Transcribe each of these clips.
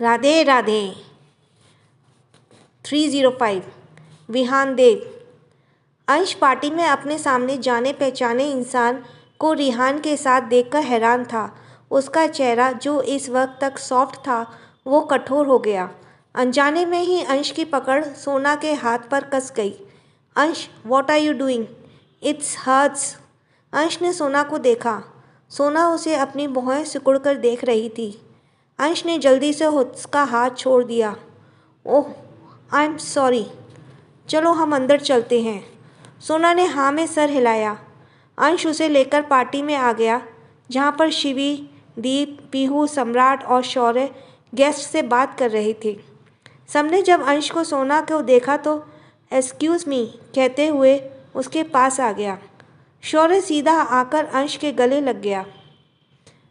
राधे राधे। 305 विहान देव। अंश पार्टी में अपने सामने जाने पहचाने इंसान को रिहान के साथ देखकर हैरान था। उसका चेहरा जो इस वक्त तक सॉफ्ट था वो कठोर हो गया। अनजाने में ही अंश की पकड़ सोना के हाथ पर कस गई। Ansh, what are you doing? It's hurts. Ansh ने सोना को देखा। सोना उसे अपनी भौहें सिकुड़कर देख रही थी। अंश ने जल्दी से उसका हाथ छोड़ दिया। ओह, आई एम सॉरी। चलो हम अंदर चलते हैं। सोना ने हाँ में सर हिलाया। अंश उसे लेकर पार्टी में आ गया, जहाँ पर शिवी, दीप, पीहू, सम्राट और शौर्य गेस्ट से बात कर रहे थे। सबने जब अंश को सोना को देखा तो एक्सक्यूज़ मी कहते हुए उसके पास आ गया। शौर्य सीधा आकर अंश के गले लग गया।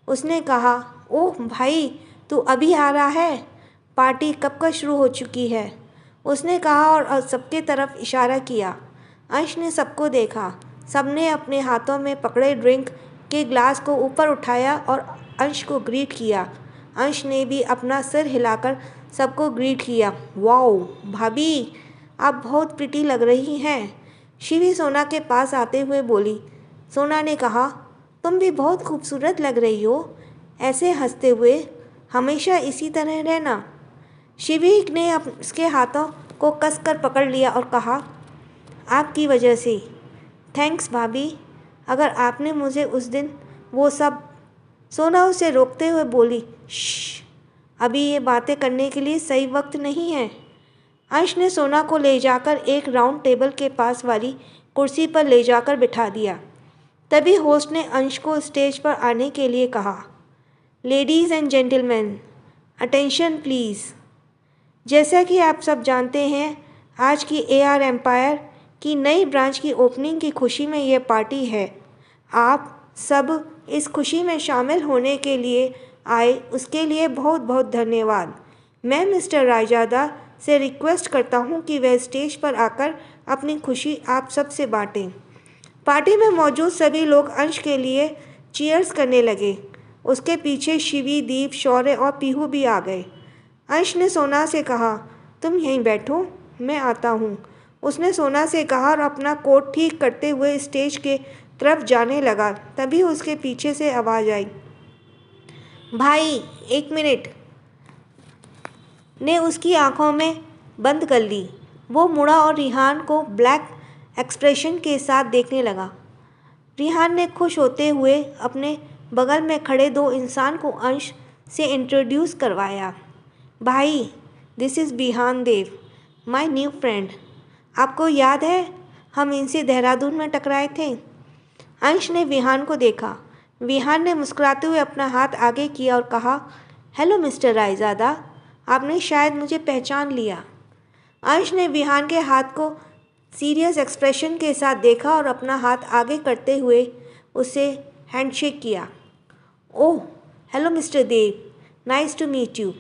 उसने कहा, ओह भाई, तू अभी आ रहा है? पार्टी कब का शुरू हो चुकी है? उसने कहा और सबके तरफ इशारा किया। अंश ने सबको देखा। सबने अपने हाथों में पकड़े ड्रिंक के ग्लास को ऊपर उठाया और अंश को ग्रीट किया। अंश ने भी अपना सिर हिलाकर सबको ग्रीट किया। वाओ भाभी, आप बहुत प्रिटी लग रही हैं। शिवी सोना के पास आते हुए बोली। सोना ने कहा, तुम भी बहुत खूबसूरत लग रही हो। ऐसे हंसते हुए हमेशा इसी तरह रहना। शिवी ने उसके हाथों को कसकर पकड़ लिया और कहा, आपकी वजह से। थैंक्स भाभी, अगर आपने मुझे उस दिन वो सब। सोना उसे रोकते हुए बोली, श्श, अभी ये बातें करने के लिए सही वक्त नहीं है। अंश ने सोना को ले जाकर एक राउंड टेबल के पास वाली कुर्सी पर ले जाकर बिठा दिया। तभी होस्ट ने अंश को स्टेज पर आने के लिए कहा। Ladies and gentleman, attention please. जैसा कि आप सब जानते हैं, आज की AR एम्पायर की नई ब्रांच की ओपनिंग की खुशी में ये पार्टी है। आप सब इस खुशी में शामिल होने के लिए आए, उसके लिए बहुत बहुत धन्यवाद। मैं मिस्टर रायजादा से रिक्वेस्ट करता हूँ कि वह स्टेज पर आकर अपनी खुशी आप सब से बांटें। पार्टी में मौजूद सभी लोग अंश के लिए चीयर्स करने लगे। उसके पीछे शिवी, दीप, शौर्य और पीहू भी आ गए। अंश ने सोना से कहा, तुम यहीं बैठो, मैं आता हूँ। उसने सोना से कहा और अपना कोट ठीक करते हुए स्टेज के तरफ जाने लगा। तभी उसके पीछे से आवाज़ आई, भाई एक मिनट। ने उसकी आंखों में बंद कर ली। वो मुड़ा और रिहान को ब्लैक एक्सप्रेशन के साथ देखने लगा। रिहान ने खुश होते हुए अपने बगल में खड़े दो इंसान को अंश से इंट्रोड्यूस करवाया। भाई, this is Vihaan Dev, my new friend. आपको याद है हम इनसे देहरादून में टकराए थे? अंश ने विहान को देखा। विहान ने मुस्कुराते हुए अपना हाथ आगे किया और कहा, हेलो मिस्टर रायजादा, आपने शायद मुझे पहचान लिया। अंश ने विहान के हाथ को सीरियस एक्सप्रेशन के साथ देखा और अपना हाथ आगे करते हुए उसे हैंडशेक किया। Oh, hello mister Dev, nice to meet you,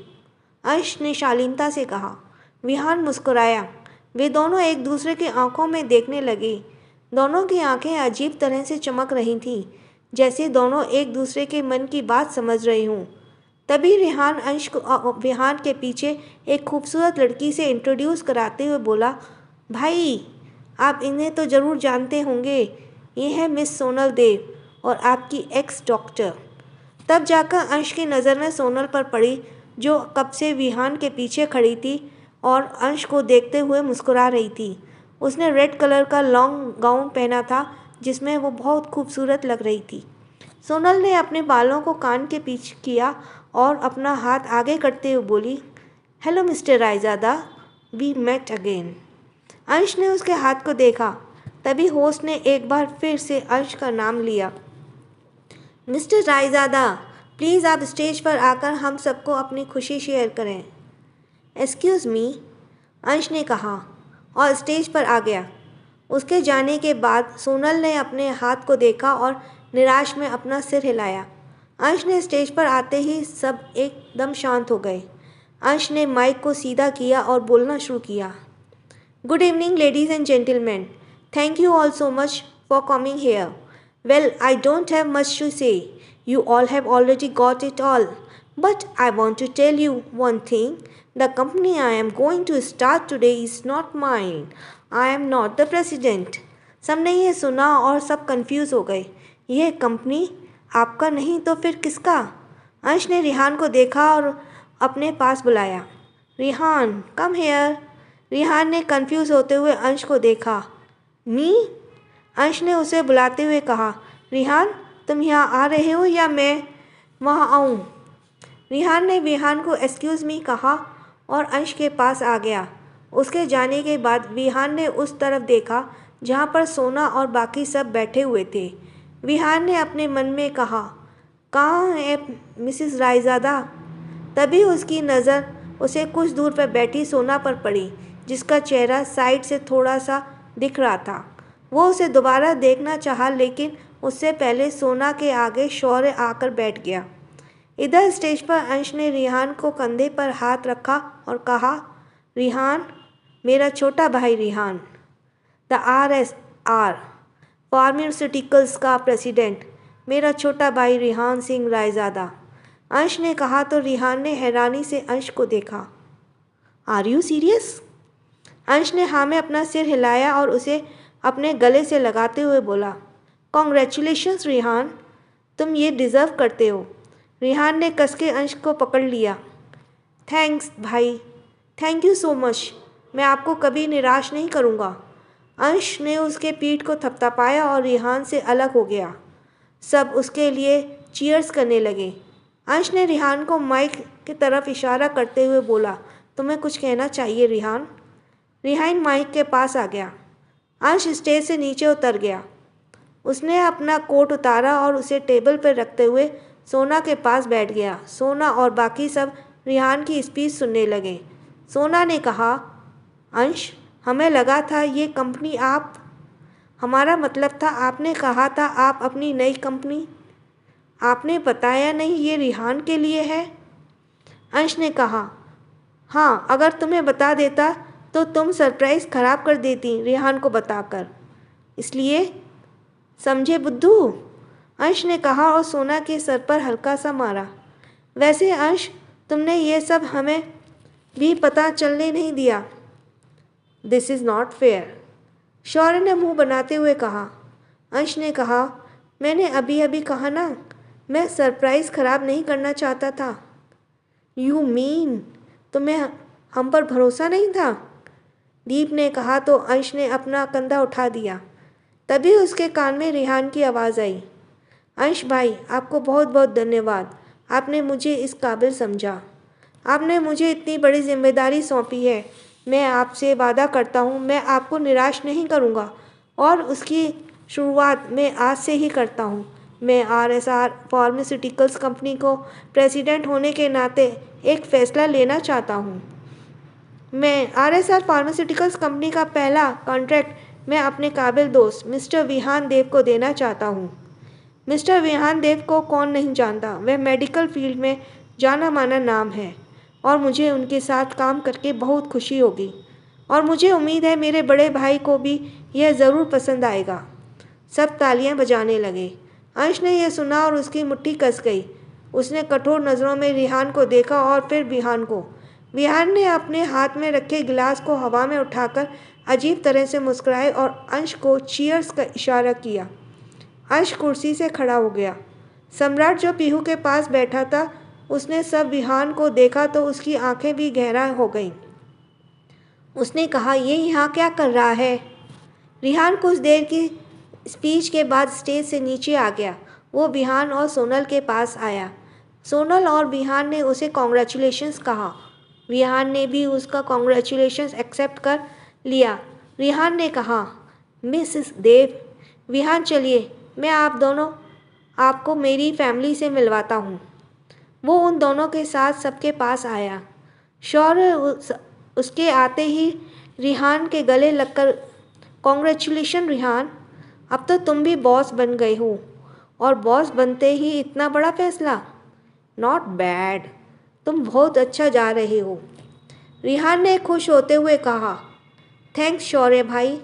Ansh ने शालीनता से कहा। विहान मुस्कुराया। वे दोनों एक दूसरे की आंखों में देखने लगे। दोनों की आंखें अजीब तरह से चमक रही थीं, जैसे दोनों एक दूसरे के मन की बात समझ रहे हों। तभी रिहान अंश को विहान के पीछे एक खूबसूरत लड़की से इंट्रोड्यूस कराते हुए बोला, भाई आप इन्हें तो ज़रूर जानते होंगे, ये है मिस सोनल देव और आपकी एक्स डॉक्टर। तब जाकर अंश की नज़र में सोनल पर पड़ी, जो कब से विहान के पीछे खड़ी थी और अंश को देखते हुए मुस्कुरा रही थी। उसने रेड कलर का लॉन्ग गाउन पहना था, जिसमें वो बहुत खूबसूरत लग रही थी। सोनल ने अपने बालों को कान के पीछे किया और अपना हाथ आगे करते हुए बोली, hello Mr Raizada, we met again. Ansh ने उसके हाथ को देखा। तभी होस्ट ने एक बार फिर से अंश का नाम लिया। मिस्टर रायजादा, प्लीज़ आप स्टेज पर आकर हम सबको अपनी खुशी शेयर करें। एक्सक्यूज़ मी, अंश ने कहा और स्टेज पर आ गया। उसके जाने के बाद सोनल ने अपने हाथ को देखा और निराश में अपना सिर हिलाया। अंश ने स्टेज पर आते ही सब एकदम शांत हो गए। अंश ने माइक को सीधा किया और बोलना शुरू किया। Good evening ladies and gentleman, thank you all so much for coming here. Well, I don't have much to say. You all have already got it all. But I want to tell you one thing. The company I am going to start today is not mine. I am not the president. सबने ये सुना और सब confuse हो गए। यह company आपका नहीं तो फिर किसका? अंश ने रिहान को देखा और अपने पास बुलाया। Rihan, come here. रिहान ने कंफ्यूज होते हुए अंश को देखा। मी? अंश ने उसे बुलाते हुए कहा। रिहान, तुम यहाँ आ रहे हो या मैं वहाँ आऊँ? रिहान ने विहान को एक्सक्यूज़ मी कहा और अंश के पास आ गया। उसके जाने के बाद विहान ने उस तरफ देखा जहाँ पर सोना और बाकी सब बैठे हुए थे। विहान ने अपने मन में कहा, कहाँ है मिसेस रायज़ादा? तभी उसकी नज़र उसे कुछ दूर पर बैठी सोना पर पड़ी, जिसका चेहरा साइड से थोड़ा सा दिख रहा था। वो उसे दोबारा देखना चाहा, लेकिन उससे पहले सोना के आगे शौर्य आकर बैठ गया। इधर स्टेज पर अंश ने रिहान को कंधे पर हाथ रखा और कहा, रिहान, मेरा छोटा भाई रिहान, द RSR फार्मास्यूटिकल्स का प्रेसिडेंट, मेरा छोटा भाई रिहान सिंह रायज़ादा। अंश ने कहा तो रिहान ने हैरानी से अंश को देखा। Are you serious? अंश ने हाँ में अपना सिर हिलाया और उसे अपने गले से लगाते हुए बोला, कॉन्ग्रेचुलेशंस रिहान, तुम ये डिज़र्व करते हो। रिहान ने कस के अंश को पकड़ लिया। थैंक्स भाई, थैंक यू सो मच, मैं आपको कभी निराश नहीं करूँगा। अंश ने उसके पीठ को थपथपाया और रिहान से अलग हो गया। सब उसके लिए चीयर्स करने लगे। अंश ने रिहान को माइक की तरफ इशारा करते हुए बोला, तुम्हें कुछ कहना चाहिए रिहान? रिहान माइक के पास आ गया। अंश स्टेज से नीचे उतर गया। उसने अपना कोट उतारा और उसे टेबल पर रखते हुए सोना के पास बैठ गया। सोना और बाकी सब रिहान की स्पीच सुनने लगे। सोना ने कहा, अंश, हमें लगा था ये कंपनी आप, हमारा मतलब था आपने कहा था आप अपनी नई कंपनी, आपने बताया नहीं ये रिहान के लिए है। अंश ने कहा, हाँ, अगर तुम्हें बता देता तो तुम सरप्राइज़ ख़राब कर देती रिहान को बताकर, इसलिए समझे बुद्धू? अंश ने कहा और सोना के सर पर हल्का सा मारा। वैसे अंश, तुमने ये सब हमें भी पता चलने नहीं दिया। दिस इज़ नॉट फेयर, शौर्य ने मुंह बनाते हुए कहा। अंश ने कहा, मैंने अभी अभी कहा ना, मैं सरप्राइज़ ख़राब नहीं करना चाहता था। यू मीन तुम्हें हम पर भरोसा नहीं था? दीप ने कहा तो अंश ने अपना कंधा उठा दिया। तभी उसके कान में रिहान की आवाज़ आई, अंश भाई, आपको बहुत बहुत धन्यवाद, आपने मुझे इस काबिल समझा, आपने मुझे इतनी बड़ी जिम्मेदारी सौंपी है। मैं आपसे वादा करता हूँ मैं आपको निराश नहीं करूँगा और उसकी शुरुआत मैं आज से ही करता हूँ। मैं RSR फार्मास्यूटिकल्स कंपनी को प्रेसिडेंट होने के नाते एक फ़ैसला लेना चाहता हूँ। मैं RSR फार्मास्यूटिकल्स कंपनी का पहला कॉन्ट्रैक्ट मैं अपने काबिल दोस्त मिस्टर विहान देव को देना चाहता हूँ। मिस्टर विहान देव को कौन नहीं जानता, वह मेडिकल फील्ड में जाना माना नाम है और मुझे उनके साथ काम करके बहुत खुशी होगी और मुझे उम्मीद है मेरे बड़े भाई को भी यह ज़रूर पसंद आएगा। सब तालियां बजाने लगे। अंश ने यह सुना और उसकी मुट्ठी कस गई। उसने कठोर नज़रों में रिहान को देखा और फिर विहान को। विहान ने अपने हाथ में रखे गिलास को हवा में उठाकर अजीब तरह से मुस्कुराए और अंश को चीयर्स का इशारा किया। अंश कुर्सी से खड़ा हो गया। सम्राट जो पीहू के पास बैठा था, उसने सब विहान को देखा तो उसकी आंखें भी गहरा हो गईं। उसने कहा, ये यहाँ क्या कर रहा है? रिहान कुछ देर की स्पीच के बाद स्टेज से नीचे आ गया। वो विहान और सोनल के पास आया। सोनल और विहान ने उसे कॉन्ग्रेचुलेशंस कहा। विहान ने भी उसका कॉन्ग्रेचुलेशंस एक्सेप्ट कर लिया। रिहान ने कहा, मिसेस देव, विहान, चलिए मैं आप दोनों आपको मेरी फैमिली से मिलवाता हूँ। वो उन दोनों के साथ सबके पास आया। शौर्य उसके आते ही रिहान के गले लगकर, कॉन्ग्रेचुलेशन रिहान, अब तो तुम भी बॉस बन गए हो और बॉस बनते ही इतना बड़ा फैसला, नॉट बैड, तुम बहुत अच्छा जा रहे हो। रिहान ने खुश होते हुए कहा, थैंक्स शौर्य भाई।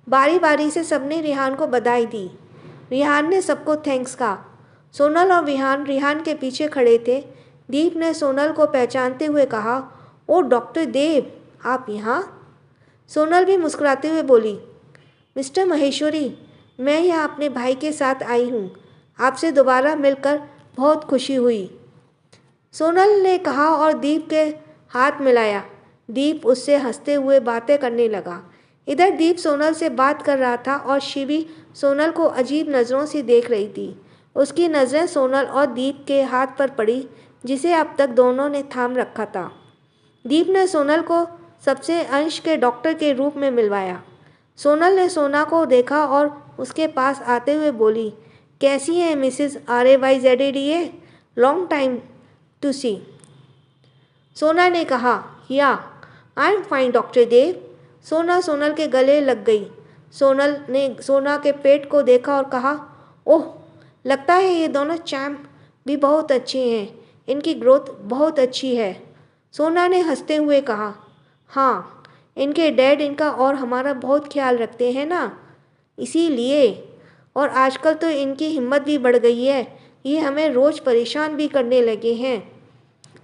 बारी बारी से सबने रिहान को बधाई दी। रिहान ने सबको थैंक्स कहा। सोनल और विहान रिहान के पीछे खड़े थे। दीप ने सोनल को पहचानते हुए कहा, ओ डॉक्टर देव, आप यहाँ? सोनल भी मुस्कुराते हुए बोली, मिस्टर महेश्वरी, मैं यहाँ अपने भाई के साथ आई हूँ। आपसे दोबारा मिलकर बहुत खुशी हुई, सोनल ने कहा और दीप के हाथ मिलाया। दीप उससे हंसते हुए बातें करने लगा। इधर दीप सोनल से बात कर रहा था और शिवी सोनल को अजीब नज़रों से देख रही थी। उसकी नज़रें सोनल और दीप के हाथ पर पड़ी, जिसे अब तक दोनों ने थाम रखा था। दीप ने सोनल को सबसे अंश के डॉक्टर के रूप में मिलवाया। सोनल ने सोना को देखा और उसके पास आते हुए बोली, कैसी हैं Mrs RAYZADA? Long time to see. Sona ने कहा, ya I am fine doctor Dev. Sona Sonal के गले लग गई। सोनल ने सोना के पेट को देखा और कहा, ओह, लगता है ये दोनों चैम्प भी बहुत अच्छे हैं, इनकी ग्रोथ बहुत अच्छी है। सोना ने हंसते हुए कहा, हाँ, इनके डैड इनका और हमारा बहुत ख्याल रखते हैं ना, इसीलिए। और आजकल तो इनकी हिम्मत भी बढ़ गई है, ये हमें रोज़ परेशान भी करने लगे हैं।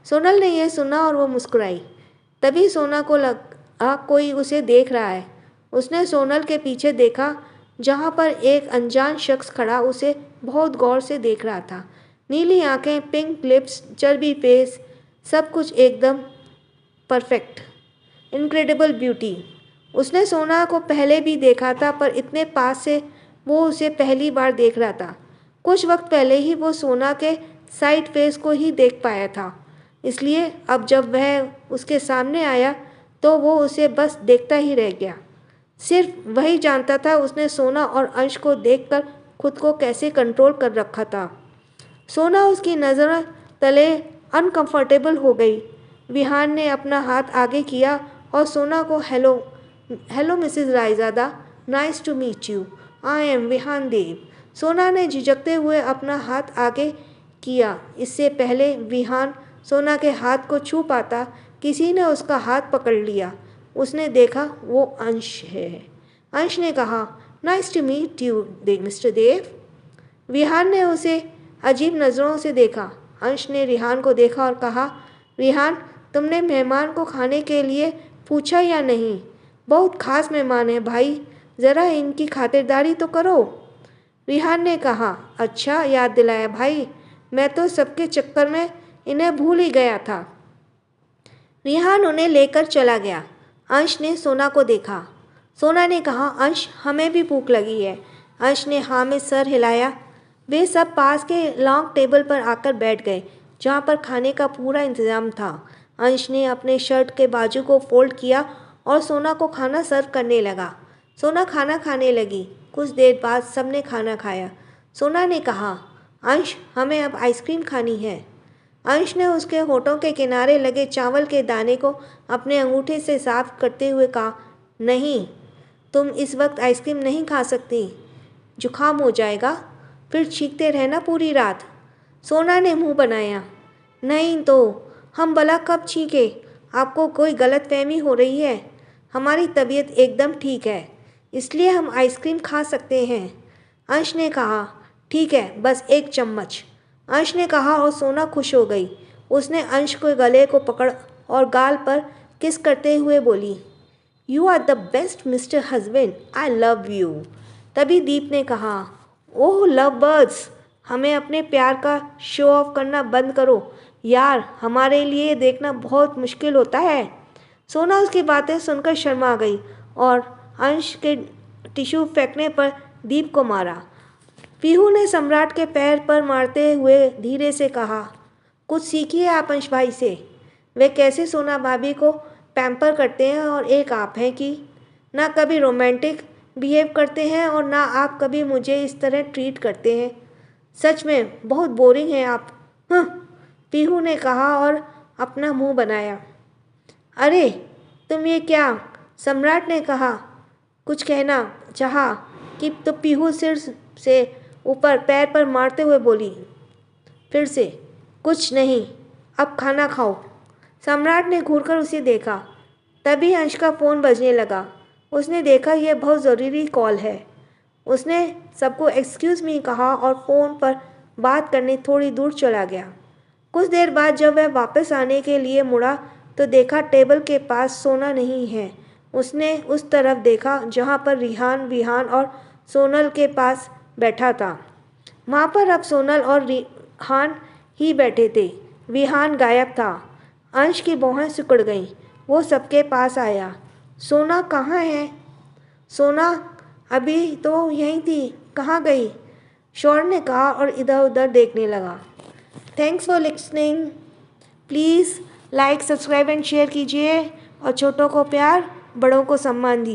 सोनल ने यह सुना और वो मुस्कुराई। तभी सोना को लगा कोई उसे देख रहा है। उसने सोनल के पीछे देखा, जहाँ पर एक अनजान शख्स खड़ा उसे बहुत गौर से देख रहा था। नीली आंखें, पिंक लिप्स, चर्बी फेस, सब कुछ एकदम परफेक्ट, इनक्रेडिबल ब्यूटी। उसने सोना को पहले भी देखा था, पर इतने पास से वो उसे पहली बार देख रहा था। कुछ वक्त पहले ही वो सोना के साइड फेस को ही देख पाया था, इसलिए अब जब वह उसके सामने आया तो वो उसे बस देखता ही रह गया। सिर्फ वही जानता था उसने सोना और अंश को देखकर खुद को कैसे कंट्रोल कर रखा था। सोना उसकी नज़र तले अनकंफर्टेबल हो गई। विहान ने अपना हाथ आगे किया और सोना को hello Mrs Raizada, nice to meet you, I am Vihaan Dev. Sona ने झिझकते हुए अपना हाथ आगे किया। इससे पहले विहान सोना के हाथ को छू पाता, किसी ने उसका हाथ पकड़ लिया। उसने देखा वो अंश है। अंश ने कहा, nice to meet you mister Dev. Vihaan ने उसे अजीब नज़रों से देखा। अंश ने रिहान को देखा और कहा, रिहान, तुमने मेहमान को खाने के लिए पूछा या नहीं? बहुत खास मेहमान है भाई, ज़रा इनकी खातिरदारी तो करो। रिहान ने कहा, अच्छा याद दिलाया भाई, मैं तो सबके चक्कर में इन्हें भूल ही गया था। रिहान उन्हें लेकर चला गया। अंश ने सोना को देखा। सोना ने कहा, अंश, हमें भी भूख लगी है। अंश ने हाँ में सर हिलाया। वे सब पास के लॉन्ग टेबल पर आकर बैठ गए, जहाँ पर खाने का पूरा इंतजाम था। अंश ने अपने शर्ट के बाजू को फोल्ड किया और सोना को खाना सर्व करने लगा। सोना खाना खाने लगी। कुछ देर बाद सबने खाना खाया। सोना ने कहा, अंश, हमें अब आइसक्रीम खानी है। अंश ने उसके होठों के किनारे लगे चावल के दाने को अपने अंगूठे से साफ करते हुए कहा, नहीं, तुम इस वक्त आइसक्रीम नहीं खा सकती, जुकाम हो जाएगा, फिर छींकते रहना पूरी रात। सोना ने मुंह बनाया, नहीं तो हम भला कब छींके? आपको कोई गलतफहमी हो रही है। हमारी तबीयत एकदम ठीक है, इसलिए हम आइसक्रीम खा सकते हैं। अंश ने कहा, ठीक है, बस एक चम्मच। अंश ने कहा और सोना खुश हो गई। उसने अंश के गले को पकड़ और गाल पर किस करते हुए बोली, you are the best mister husband, I love you. तभी दीप ने कहा, ओह लव बर्ड्स, हमें अपने प्यार का शो ऑफ करना बंद करो यार, हमारे लिए देखना बहुत मुश्किल होता है। सोना उसकी बातें सुनकर शर्मा गई और अंश के टिश्यू फेंकने पर दीप को मारा। पीहू ने सम्राट के पैर पर मारते हुए धीरे से कहा, कुछ सीखिए आप अंश भाई से। वे कैसे सोना भाभी को पैम्पर करते हैं और एक आप हैं कि ना कभी रोमांटिक बिहेव करते हैं और ना आप कभी मुझे इस तरह ट्रीट करते हैं। सच में बहुत बोरिंग हैं आप। पीहू ने कहा और अपना मुंह बनाया। अरे तुम ये क्या? सम्राट ने कहा। कुछ कहना चाहा कि तो पीहू सिर से ऊपर पैर पर मारते हुए बोली, फिर से कुछ नहीं, अब खाना खाओ। सम्राट ने घूरकर उसे देखा। तभी अंश का फ़ोन बजने लगा। उसने देखा यह बहुत ज़रूरी कॉल है। उसने सबको एक्सक्यूज़ मी कहा और फ़ोन पर बात करने थोड़ी दूर चला गया। कुछ देर बाद जब वह वापस आने के लिए मुड़ा तो देखा टेबल के पास सोना नहीं है। उसने उस तरफ देखा जहाँ पर रिहान, विहान और सोनल के पास बैठा था। वहाँ पर अब सोनल और रिहान ही बैठे थे। विहान गायब था। अंश की भौहें सिकुड़ गईं। वो सबके पास आया। सोना कहाँ है? सोना अभी तो यहीं थी, कहाँ गई? शौर्य ने कहा और इधर उधर देखने लगा। Thanks for listening. Please like, subscribe and share कीजिए और छोटों को प्यार, बड़ों को सम्मान दीजिए।